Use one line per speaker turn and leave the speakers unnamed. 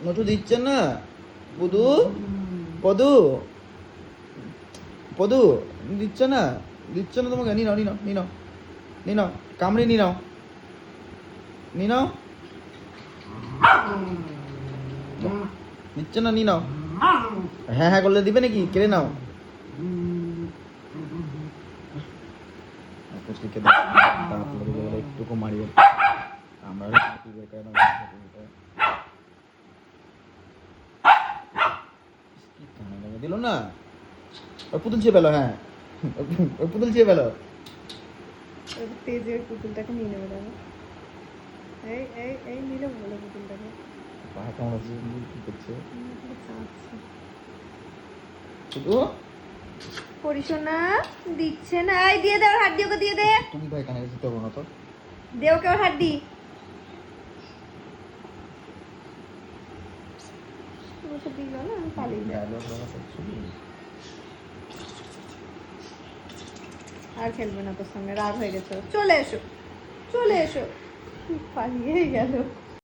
মোটু দিচ্ছে না। পদু পদু পদু দিচ্ছে না, দিচ্ছে না তোমাকে। নি নাও নি নাও নি নাও নি নাও, কামড়ে নি নাও নি নাও, দিচ্ছে না, নি নাও। হ্যাঁ হ্যাঁ করলে দিবে নাকি? কেড়ে নাও। একটুকু মারিয়ে আমরা দিল না। ওই পুতুল চেয়ে পেলো। হ্যাঁ ওই পুতুল চেয়ে পেলো।
তেজের পুতুলটাকে নিয়ে নেবে দাদা। এই এই এই নিলে বলে পুতুলটাকে।
পা কামড়াচ্ছে, কি করছে
চাচ্ছে
শুধু।
পরিশোনা দিচ্ছে না। এই দিয়ে দে, ওর হাড্ডি ওকে দিয়ে দে।
তুমি ভাই কানে যেতে পারবো না তো।
দে ওকে ওর হাড্ডি। ওকে দিল না, আমি পালিয়ে যাই। আর খেলবে না তোর সঙ্গে, রাগ হয়ে গেছে। চলে এসো চলে এসো। পালিয়ে গেল।